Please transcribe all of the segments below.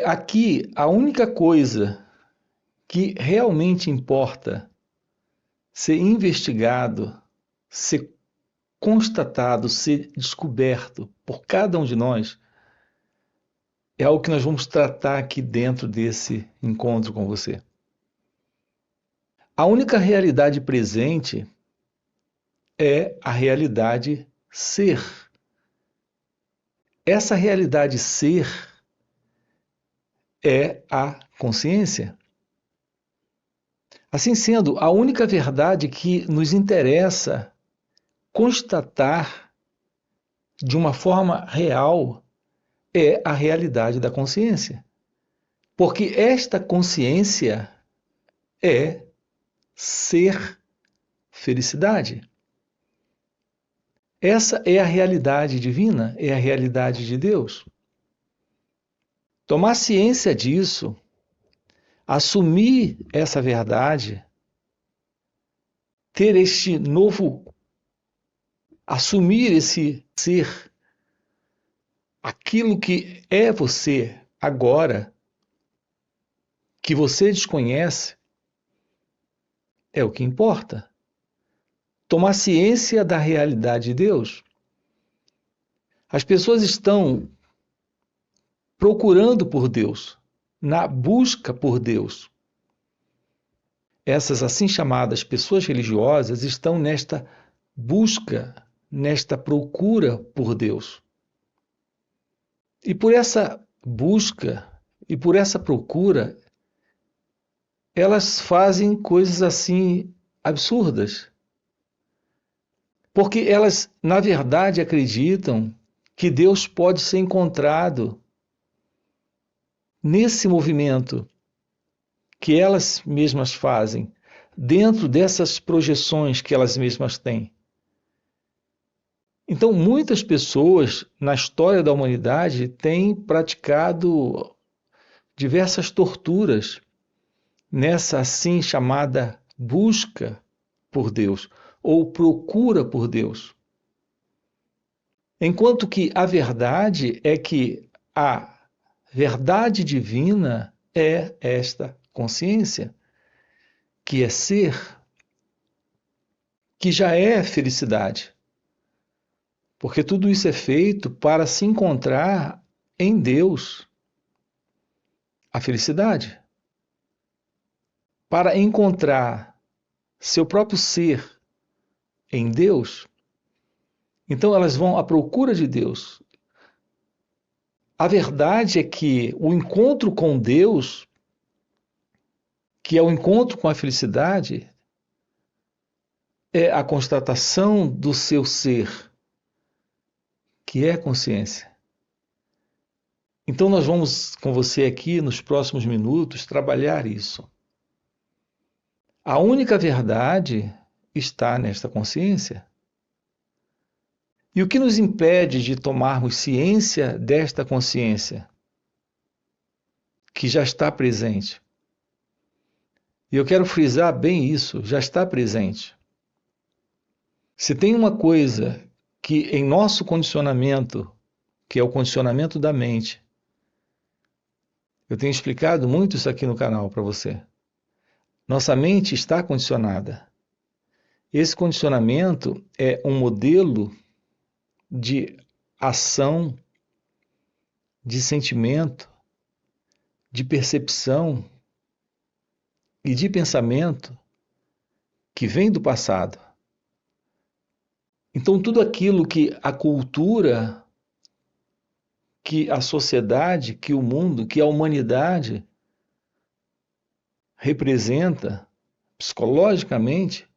Aqui, a única coisa que realmente importa ser investigado, ser constatado, ser descoberto por cada um de nós, é algo que nós vamos tratar aqui dentro desse encontro com você. A única realidade presente é a realidade ser. Essa realidade ser é a consciência. Assim sendo, a única verdade que nos interessa constatar de uma forma real é a realidade da consciência. Porque esta consciência é ser felicidade. Essa é a realidade divina, é a realidade de Deus. Tomar ciência disso, assumir essa verdade, ter este novo, assumir esse ser, aquilo que é você agora, que você desconhece, é o que importa. Tomar ciência da realidade de Deus. As pessoas estão procurando por Deus, na busca por Deus. Essas assim chamadas pessoas religiosas estão nesta busca, nesta procura por Deus. E por essa busca e por essa procura, elas fazem coisas assim absurdas. Porque elas, na verdade, acreditam que Deus pode ser encontrado nesse movimento que elas mesmas fazem, dentro dessas projeções que elas mesmas têm. Então, muitas pessoas na história da humanidade têm praticado diversas torturas nessa assim chamada busca por Deus ou procura por Deus. Enquanto que a verdade é que a verdade divina é esta consciência, que é ser, que já é felicidade. Porque tudo isso é feito para se encontrar em Deus a felicidade. Para encontrar seu próprio ser em Deus, então elas vão à procura de Deus. A verdade é que o encontro com Deus, que é o encontro com a felicidade, é a constatação do seu ser, que é a consciência. Então nós vamos com você aqui nos próximos minutos trabalhar isso. A única verdade está nesta consciência. E o que nos impede de tomarmos ciência desta consciência, que já está presente? E eu quero frisar bem isso, já está presente. Se tem uma coisa que em nosso condicionamento, que é o condicionamento da mente, eu tenho explicado muito isso aqui no canal para você. Nossa mente está condicionada. Esse condicionamento é um modelo de ação, de sentimento, de percepção e de pensamento que vem do passado. Então, tudo aquilo que a cultura, que a sociedade, que o mundo, que a humanidade representa psicologicamente,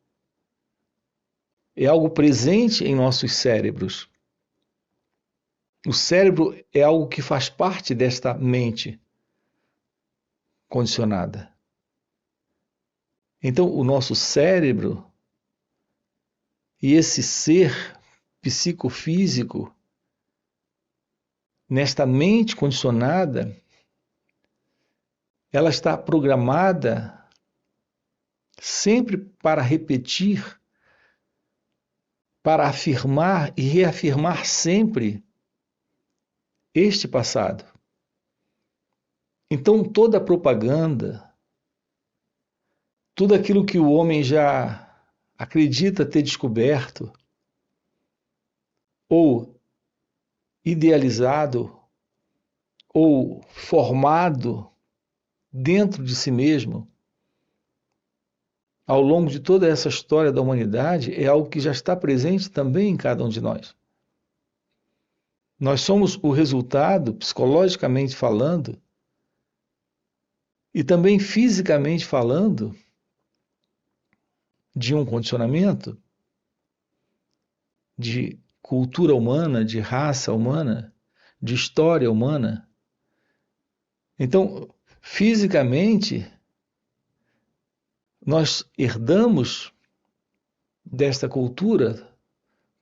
é algo presente em nossos cérebros. O cérebro é algo que faz parte desta mente condicionada. Então, o nosso cérebro e esse ser psicofísico, nesta mente condicionada, ela está programada sempre para repetir, para afirmar e reafirmar sempre este passado. Então, toda a propaganda, tudo aquilo que o homem já acredita ter descoberto, ou idealizado, ou formado dentro de si mesmo, ao longo de toda essa história da humanidade, é algo que já está presente também em cada um de nós. Nós somos o resultado, psicologicamente falando, e também fisicamente falando, de um condicionamento, de cultura humana, de raça humana, de história humana. Então, fisicamente, nós herdamos desta cultura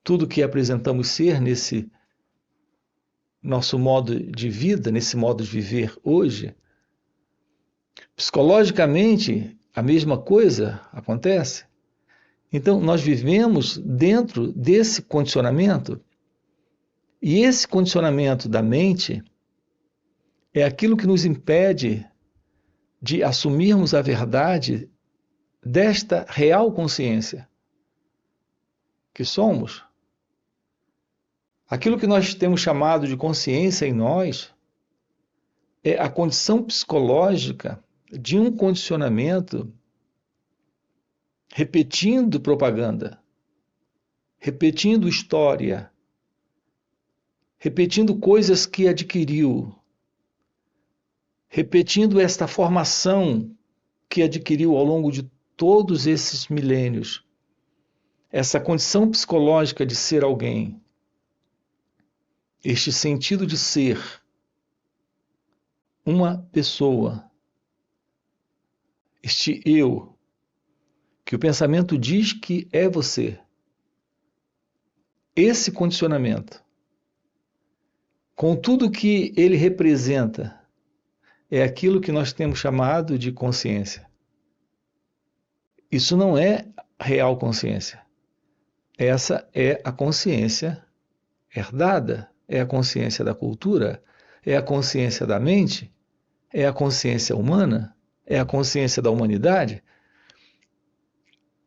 tudo que apresentamos ser nesse nosso modo de vida, nesse modo de viver hoje. Psicologicamente, a mesma coisa acontece. Então, nós vivemos dentro desse condicionamento, e esse condicionamento da mente é aquilo que nos impede de assumirmos a verdade desta real consciência que somos. Aquilo que nós temos chamado de consciência em nós é a condição psicológica de um condicionamento repetindo propaganda, repetindo história, repetindo coisas que adquiriu, repetindo esta formação que adquiriu ao longo de todos esses milênios, essa condição psicológica de ser alguém, este sentido de ser uma pessoa, este eu, que o pensamento diz que é você. Esse condicionamento, com tudo que ele representa, é aquilo que nós temos chamado de consciência. Isso não é real consciência. Essa é a consciência herdada, é a consciência da cultura, é a consciência da mente, é a consciência humana, é a consciência da humanidade.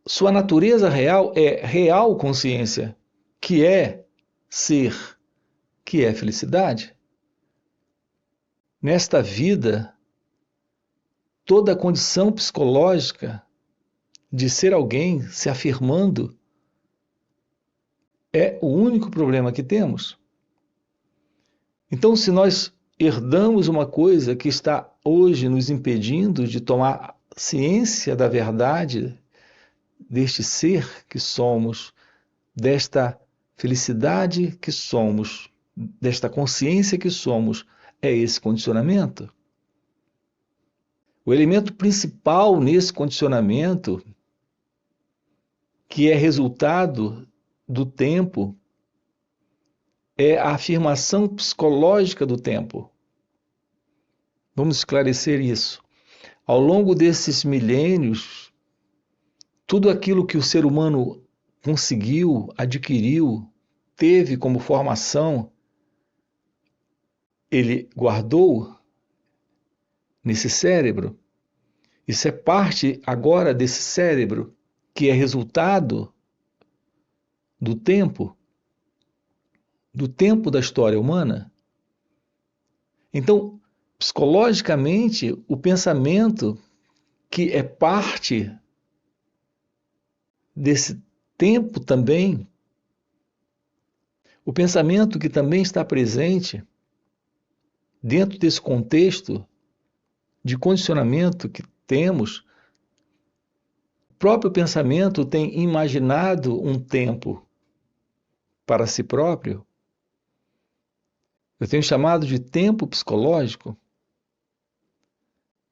Sua natureza real é real consciência, que é ser, que é felicidade. Nesta vida, toda a condição psicológica de ser alguém se afirmando é o único problema que temos. Então, se nós herdamos uma coisa que está hoje nos impedindo de tomar ciência da verdade deste ser que somos, desta felicidade que somos, desta consciência que somos, é esse condicionamento. O elemento principal nesse condicionamento, que é resultado do tempo, é a afirmação psicológica do tempo. Vamos esclarecer isso. Ao longo desses milênios, tudo aquilo que o ser humano conseguiu, adquiriu, teve como formação, ele guardou nesse cérebro. Isso é parte agora desse cérebro, que é resultado do tempo da história humana. Então, psicologicamente, o pensamento que é parte desse tempo também, o pensamento que também está presente dentro desse contexto de condicionamento que temos, o próprio pensamento tem imaginado um tempo para si próprio. Eu tenho chamado de tempo psicológico.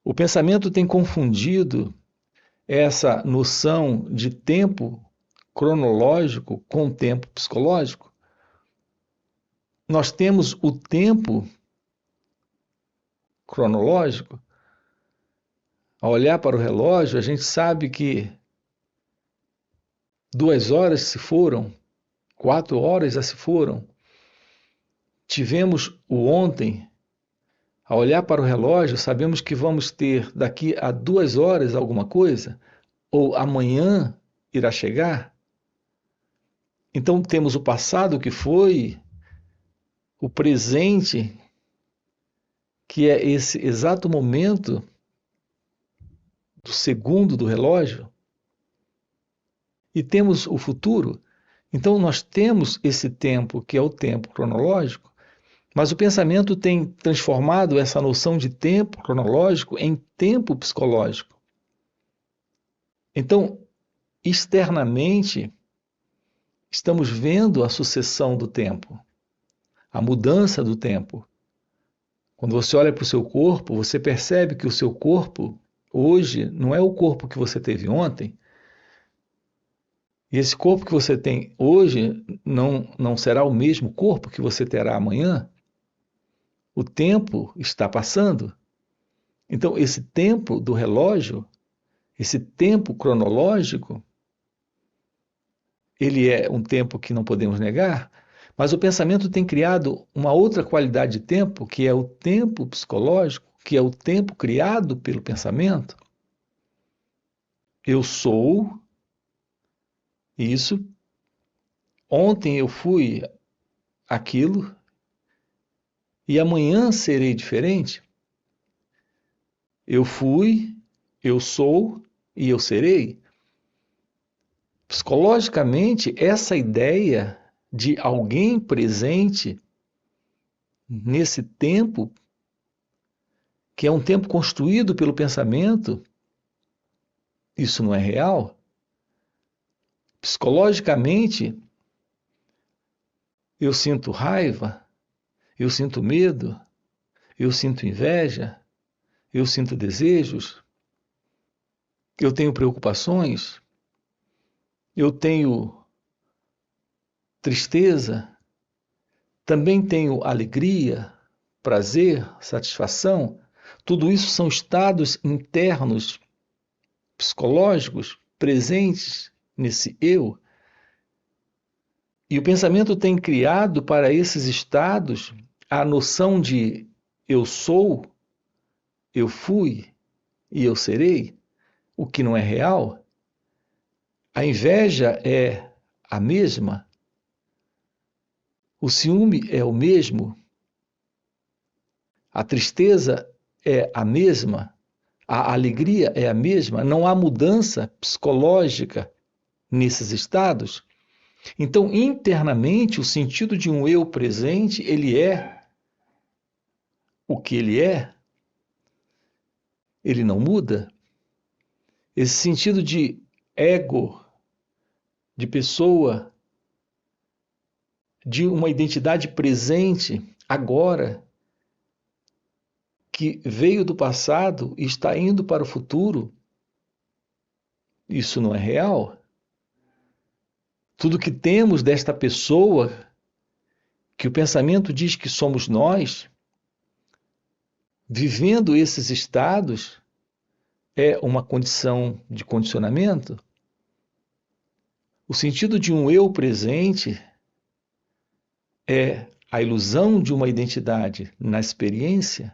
O pensamento tem confundido essa noção de tempo cronológico com tempo psicológico. Nós temos o tempo cronológico. Ao olhar para o relógio, a gente sabe que 2 horas se foram, 4 horas já se foram. Tivemos o ontem, Ao olhar para o relógio, sabemos que vamos ter daqui a 2 horas alguma coisa, ou amanhã irá chegar. Então temos o passado que foi, o presente, que é esse exato momento do segundo do relógio, e temos o futuro. Então nós temos esse tempo, que é o tempo cronológico, mas o pensamento tem transformado essa noção de tempo cronológico em tempo psicológico. Então, externamente, estamos vendo a sucessão do tempo, a mudança do tempo. Quando você olha para o seu corpo, você percebe que o seu corpo hoje não é o corpo que você teve ontem. E esse corpo que você tem hoje não será o mesmo corpo que você terá amanhã. O tempo está passando. Então, esse tempo do relógio, esse tempo cronológico, ele é um tempo que não podemos negar, mas o pensamento tem criado uma outra qualidade de tempo, que é o tempo psicológico, que é o tempo criado pelo pensamento. Eu sou isso, ontem eu fui aquilo e amanhã serei diferente. Eu fui, eu sou e eu serei. Psicologicamente, essa ideia de alguém presente nesse tempo, que é um tempo construído pelo pensamento, isso não é real. Psicologicamente, eu sinto raiva, eu sinto medo, eu sinto inveja, eu sinto desejos, eu tenho preocupações, eu tenho tristeza, também tenho alegria, prazer, satisfação. Tudo isso são estados internos psicológicos presentes nesse eu. E o pensamento tem criado para esses estados a noção de eu sou, eu fui e eu serei, o que não é real. A inveja é a mesma, o ciúme é o mesmo, a tristeza é a mesma, a alegria é a mesma, não há mudança psicológica nesses estados. Então, internamente, o sentido de um eu presente, ele é o que ele não muda. Esse sentido de ego, de pessoa, de uma identidade presente, agora, que veio do passado e está indo para o futuro, isso não é real. Tudo que temos desta pessoa, que o pensamento diz que somos nós, vivendo esses estados, é uma condição de condicionamento. O sentido de um eu presente é a ilusão de uma identidade na experiência.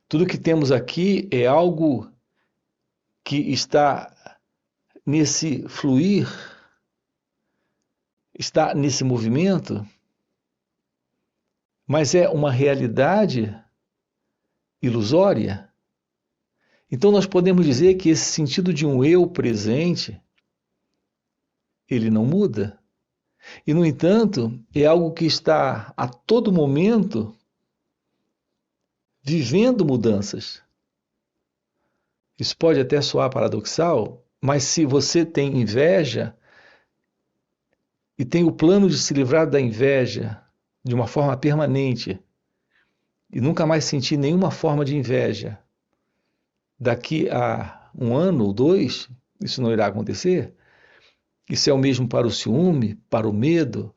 Tudo que temos aqui é algo que está nesse fluir, está nesse movimento, mas é uma realidade ilusória. Então nós podemos dizer que esse sentido de um eu presente, ele não muda. E, no entanto, é algo que está a todo momento vivendo mudanças. Isso pode até soar paradoxal, mas se você tem inveja e tem o plano de se livrar da inveja de uma forma permanente e nunca mais sentir nenhuma forma de inveja, daqui a 1 ano ou 2, isso não irá acontecer. Isso é o mesmo para o ciúme, para o medo,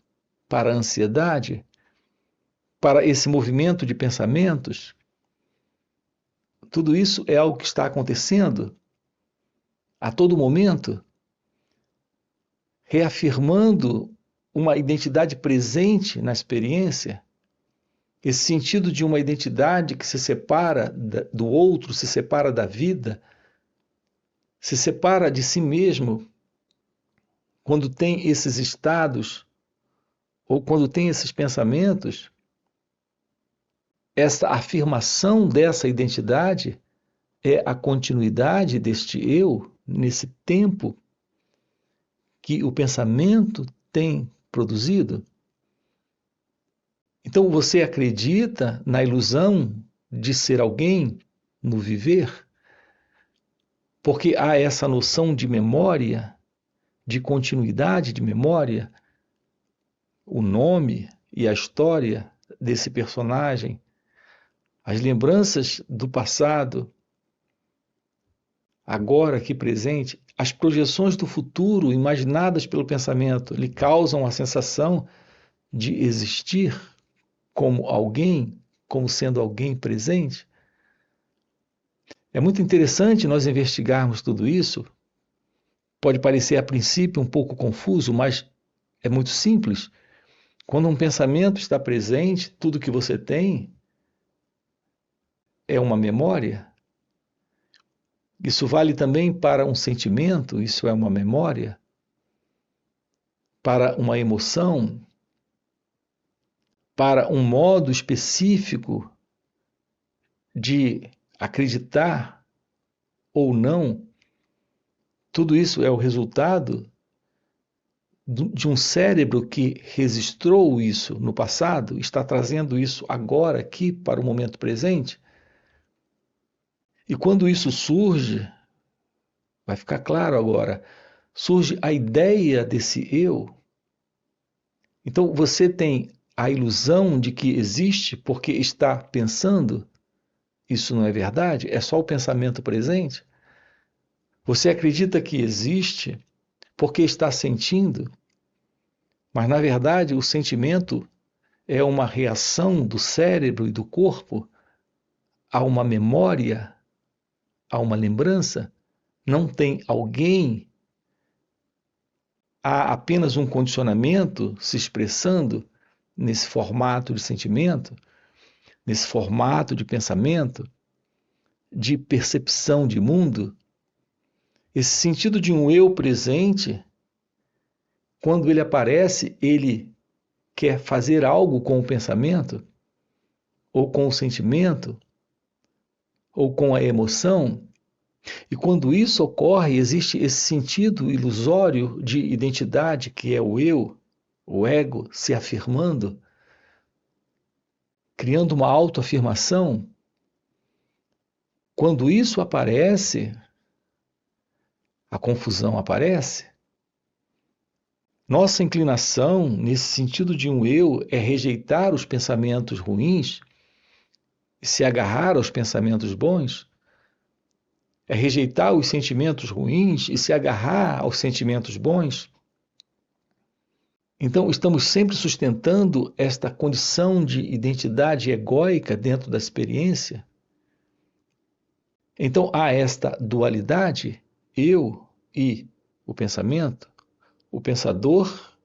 para a ansiedade, para esse movimento de pensamentos. Tudo isso é algo que está acontecendo a todo momento, reafirmando uma identidade presente na experiência, esse sentido de uma identidade que se separa do outro, se separa da vida, se separa de si mesmo, quando tem esses estados ou quando tem esses pensamentos, essa afirmação dessa identidade é a continuidade deste eu nesse tempo que o pensamento tem produzido. Então você acredita na ilusão de ser alguém no viver, porque há essa noção de memória, de continuidade de memória, o nome e a história desse personagem, as lembranças do passado, agora aqui presente, as projeções do futuro imaginadas pelo pensamento lhe causam a sensação de existir como alguém, como sendo alguém presente. É muito interessante nós investigarmos tudo isso. Pode parecer a princípio um pouco confuso, mas é muito simples. Quando um pensamento está presente, tudo que você tem é uma memória. Isso vale também para um sentimento, isso é uma memória. Para uma emoção, para um modo específico de acreditar ou não, tudo isso é o resultado de um cérebro que registrou isso no passado, está trazendo isso agora aqui para o momento presente. E quando isso surge, vai ficar claro agora, surge a ideia desse eu. Então você tem a ilusão de que existe porque está pensando. Isso não é verdade? É só o pensamento presente? Você acredita que existe porque está sentindo, mas na verdade o sentimento é uma reação do cérebro e do corpo a uma memória, a uma lembrança. Não tem alguém, há apenas um condicionamento se expressando nesse formato de sentimento, nesse formato de pensamento, de percepção de mundo. Esse sentido de um eu presente, quando ele aparece, ele quer fazer algo com o pensamento, ou com o sentimento, ou com a emoção. E quando isso ocorre, existe esse sentido ilusório de identidade, que é o eu, o ego, se afirmando, criando uma autoafirmação. Quando isso aparece, a confusão aparece. Nossa inclinação, nesse sentido de um eu, é rejeitar os pensamentos ruins e se agarrar aos pensamentos bons. É rejeitar os sentimentos ruins e se agarrar aos sentimentos bons. Então, estamos sempre sustentando esta condição de identidade egóica dentro da experiência. Então, há esta dualidade, eu e o pensamento, o pensador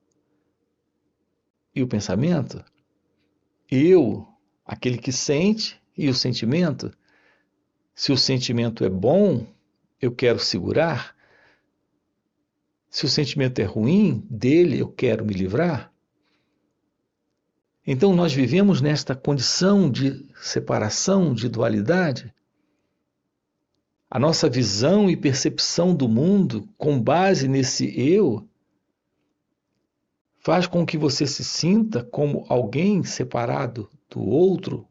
e o pensamento, eu, aquele que sente, e o sentimento. Se o sentimento é bom, eu quero segurar. Se o sentimento é ruim, dele eu quero me livrar. Então nós vivemos nesta condição de separação, de dualidade. A nossa visão e percepção do mundo, com base nesse eu, faz com que você se sinta como alguém separado do outro,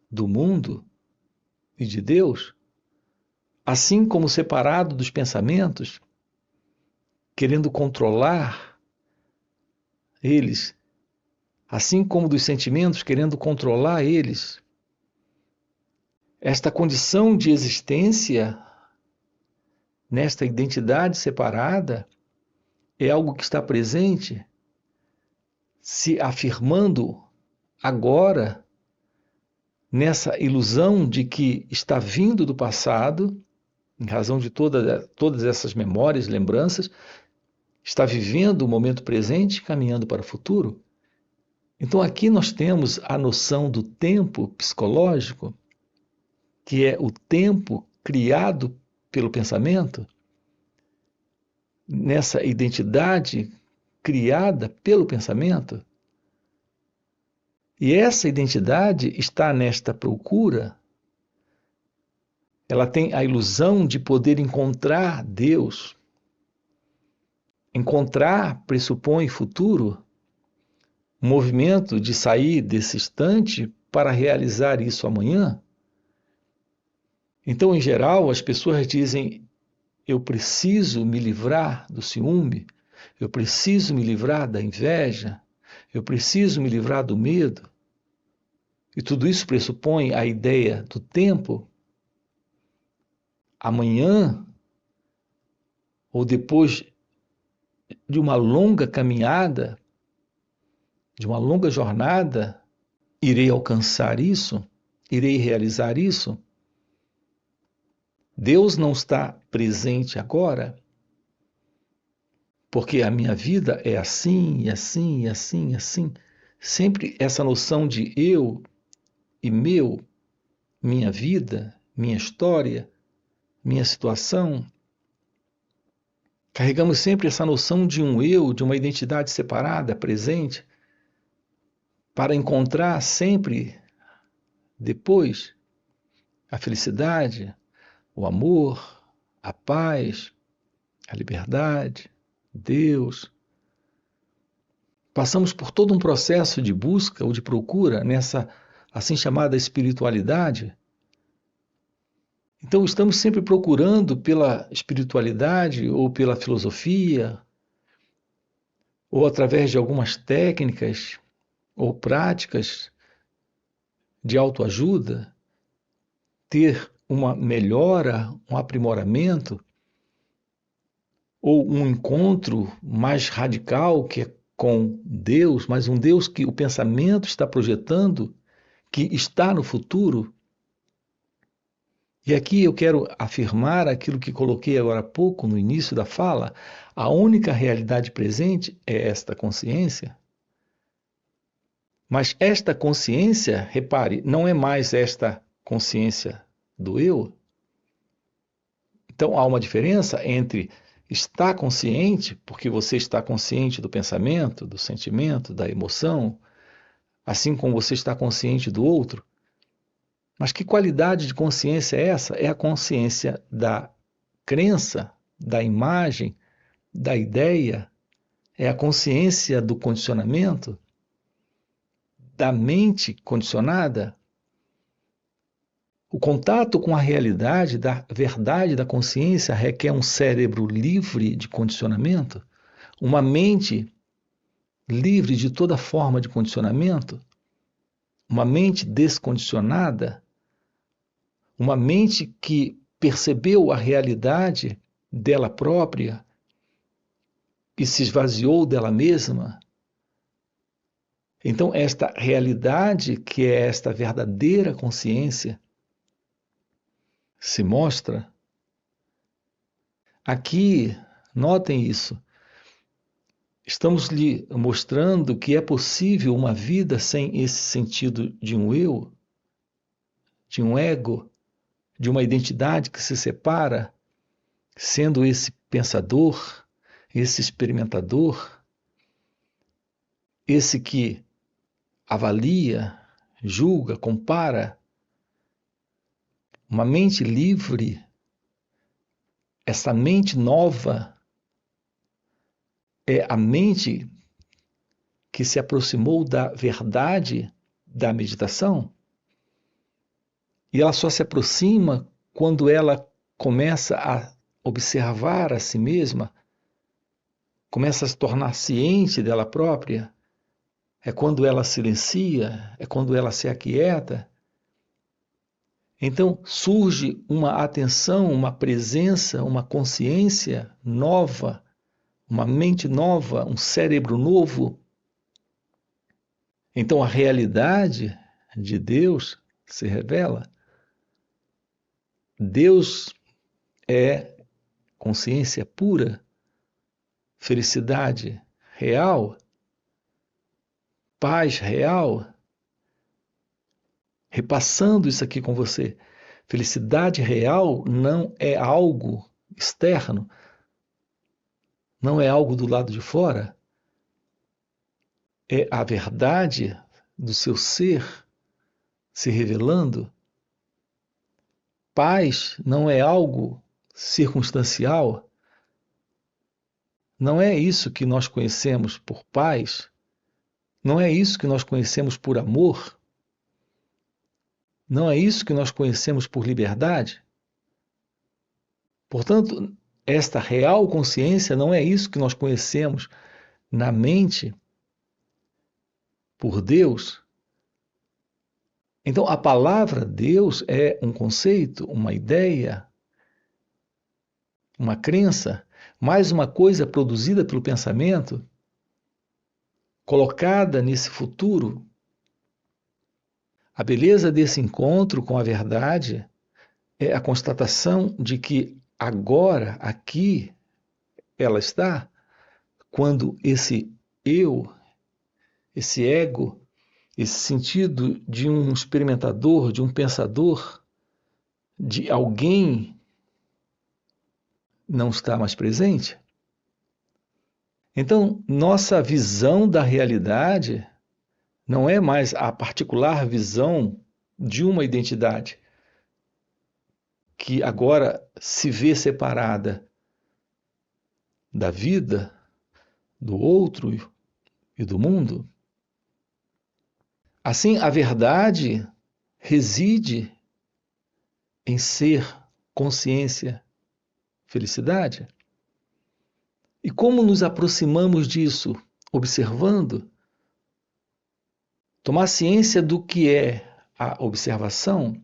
do mundo e de Deus, assim como separado dos pensamentos, querendo controlar eles, assim como dos sentimentos, querendo controlar eles. Esta condição de existência, nesta identidade separada, é algo que está presente, se afirmando agora, nessa ilusão de que está vindo do passado, em razão de todas essas memórias, lembranças, está vivendo o momento presente, caminhando para o futuro. Então aqui nós temos a noção do tempo psicológico, que é o tempo criado pelo pensamento, nessa identidade criada pelo pensamento. E essa identidade está nesta procura. Ela tem a ilusão de poder encontrar Deus. Encontrar pressupõe futuro, um movimento de sair desse instante para realizar isso amanhã. Então, em geral, as pessoas dizem: eu preciso me livrar do ciúme, eu preciso me livrar da inveja, eu preciso me livrar do medo. E tudo isso pressupõe a ideia do tempo. Amanhã, ou depois de uma longa caminhada, de uma longa jornada, irei alcançar isso, irei realizar isso. Deus não está presente agora, porque a minha vida é assim, e assim, e assim, e assim. Sempre essa noção de eu e meu, minha vida, minha história, minha situação. Carregamos sempre essa noção de um eu, de uma identidade separada, presente, para encontrar sempre depois a felicidade, o amor, a paz, a liberdade, Deus. Passamos por todo um processo de busca ou de procura nessa assim chamada espiritualidade. Então estamos sempre procurando pela espiritualidade ou pela filosofia, ou através de algumas técnicas ou práticas de autoajuda, ter uma melhora, um aprimoramento, ou um encontro mais radical que é com Deus, mas um Deus que o pensamento está projetando, que está no futuro. E aqui eu quero afirmar aquilo que coloquei agora há pouco, no início da fala: a única realidade presente é esta consciência. Mas esta consciência, repare, não é mais esta consciência do eu. Então há uma diferença entre estar consciente, porque você está consciente do pensamento, do sentimento, da emoção, assim como você está consciente do outro. Mas que qualidade de consciência é essa? É a consciência da crença, da imagem, da ideia, é a consciência do condicionamento, da mente condicionada. O contato com a realidade da verdade da consciência requer um cérebro livre de condicionamento, uma mente livre de toda forma de condicionamento, uma mente descondicionada, uma mente que percebeu a realidade dela própria e se esvaziou dela mesma. Então, esta realidade, que é esta verdadeira consciência, se mostra aqui. Notem isso. Estamos lhe mostrando que é possível uma vida sem esse sentido de um eu, de um ego, de uma identidade que se separa, sendo esse pensador, esse experimentador, esse que avalia, julga, compara. Uma mente livre, essa mente nova, é a mente que se aproximou da verdade da meditação, e ela só se aproxima quando ela começa a observar a si mesma, começa a se tornar ciente dela própria. É quando ela silencia, é quando ela se aquieta. Então surge uma atenção, uma presença, uma consciência nova, uma mente nova, um cérebro novo. Então a realidade de Deus se revela. Deus é consciência pura, felicidade real. paz real, repassando isso aqui com você. Felicidade real não é algo externo, não é algo do lado de fora, é a verdade do seu ser se revelando. Paz não é algo circunstancial, não é isso que nós conhecemos por paz, não é isso que nós conhecemos por amor, não é isso que nós conhecemos por liberdade. Portanto, esta real consciência não é isso que nós conhecemos na mente por Deus. Então, a palavra Deus é um conceito, uma ideia, uma crença, mais uma coisa produzida pelo pensamento, colocada nesse futuro. A beleza desse encontro com a verdade é a constatação de que agora, aqui, ela está, quando esse eu, esse ego, esse sentido de um experimentador, de um pensador, de alguém não está mais presente. Então, nossa visão da realidade não é mais a particular visão de uma identidade que agora se vê separada da vida, do outro e do mundo. Assim, a verdade reside em ser, consciência, felicidade. E como nos aproximamos disso? Observando. Tomar ciência do que é a observação.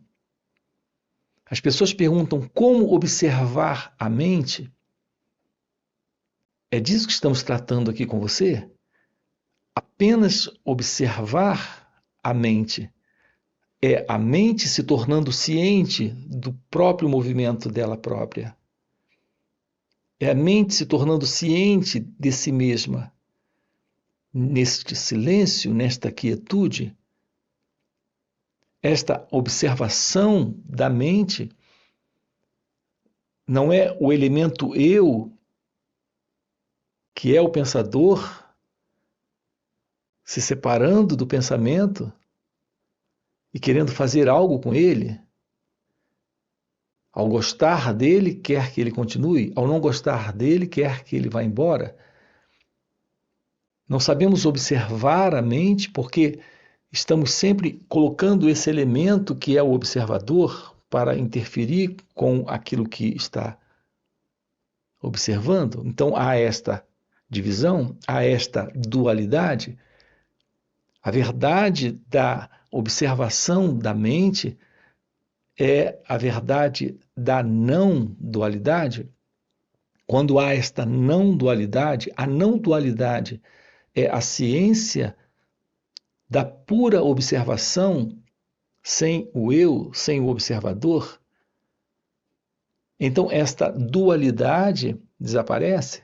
As pessoas perguntam como observar a mente. É disso que estamos tratando aqui com você? Apenas observar a mente. É a mente se tornando ciente do próprio movimento dela própria. É a mente se tornando ciente de si mesma. Neste silêncio, nesta quietude, esta observação da mente não é o elemento eu, que é o pensador, se separando do pensamento e querendo fazer algo com ele. Ao gostar dele, quer que ele continue. Ao não gostar dele, quer que ele vá embora. Não sabemos observar a mente porque estamos sempre colocando esse elemento que é o observador para interferir com aquilo que está observando. Então há esta divisão, há esta dualidade. A verdade da observação da mente é a verdade da não dualidade. Quando há esta não dualidade, a não dualidade é a ciência da pura observação, sem o eu, sem o observador. Então, esta dualidade desaparece.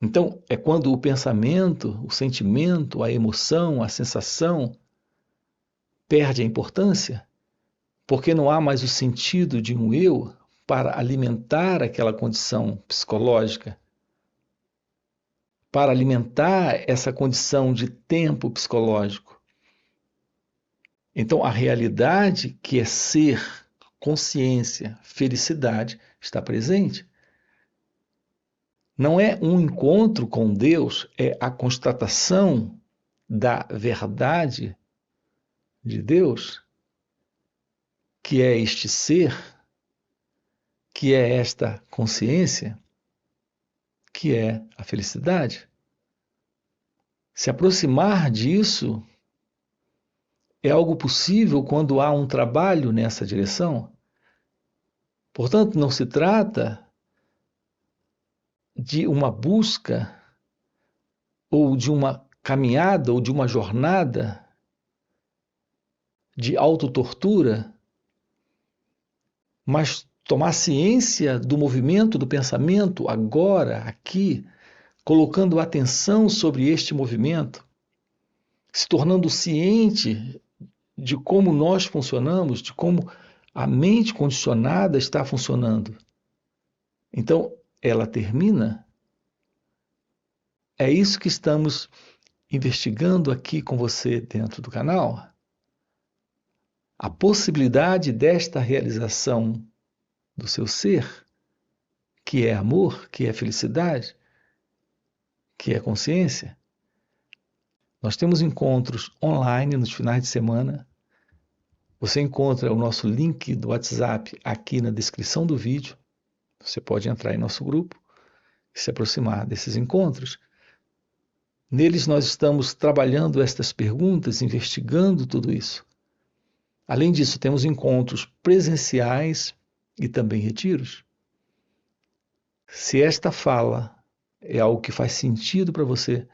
Então, é quando o pensamento, o sentimento, a emoção, a sensação perde a importância, porque não há mais o sentido de um eu para alimentar aquela condição psicológica, para alimentar essa condição de tempo psicológico. Então, a realidade que é ser, consciência, felicidade, está presente. Não é um encontro com Deus, é a constatação da verdade de Deus, que é este ser, que é esta consciência, que é a felicidade. Se aproximar disso é algo possível quando há um trabalho nessa direção. Portanto, não se trata de uma busca ou de uma caminhada ou de uma jornada de autotortura, mas tomar ciência do movimento do pensamento agora, aqui, colocando atenção sobre este movimento, se tornando ciente de como nós funcionamos, de como a mente condicionada está funcionando. Então, ela termina. É isso que estamos investigando aqui com você dentro do canal. A possibilidade desta realização do seu ser, que é amor, que é felicidade, que é consciência. Nós temos encontros online nos finais de semana. Você encontra o nosso link do WhatsApp aqui na descrição do vídeo. Você pode entrar em nosso grupo e se aproximar desses encontros. Neles nós estamos trabalhando estas perguntas, investigando tudo isso. Além disso, temos encontros presenciais e também retiros. Se esta fala é algo que faz sentido para você,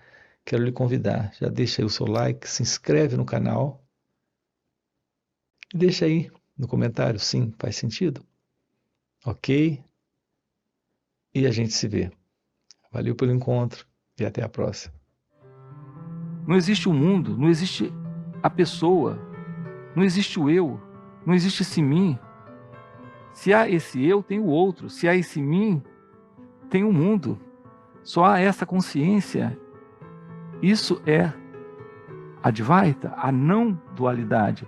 quero lhe convidar. Já deixa aí o seu like, se inscreve no canal e deixa aí no comentário, sim, faz sentido. Ok? E a gente se vê. Valeu pelo encontro e até a próxima. Não existe o mundo, não existe a pessoa, não existe o eu, não existe esse mim. Se há esse eu, tem o outro. Se há esse mim, tem o mundo. Só há essa consciência. Isso é Advaita, a não dualidade.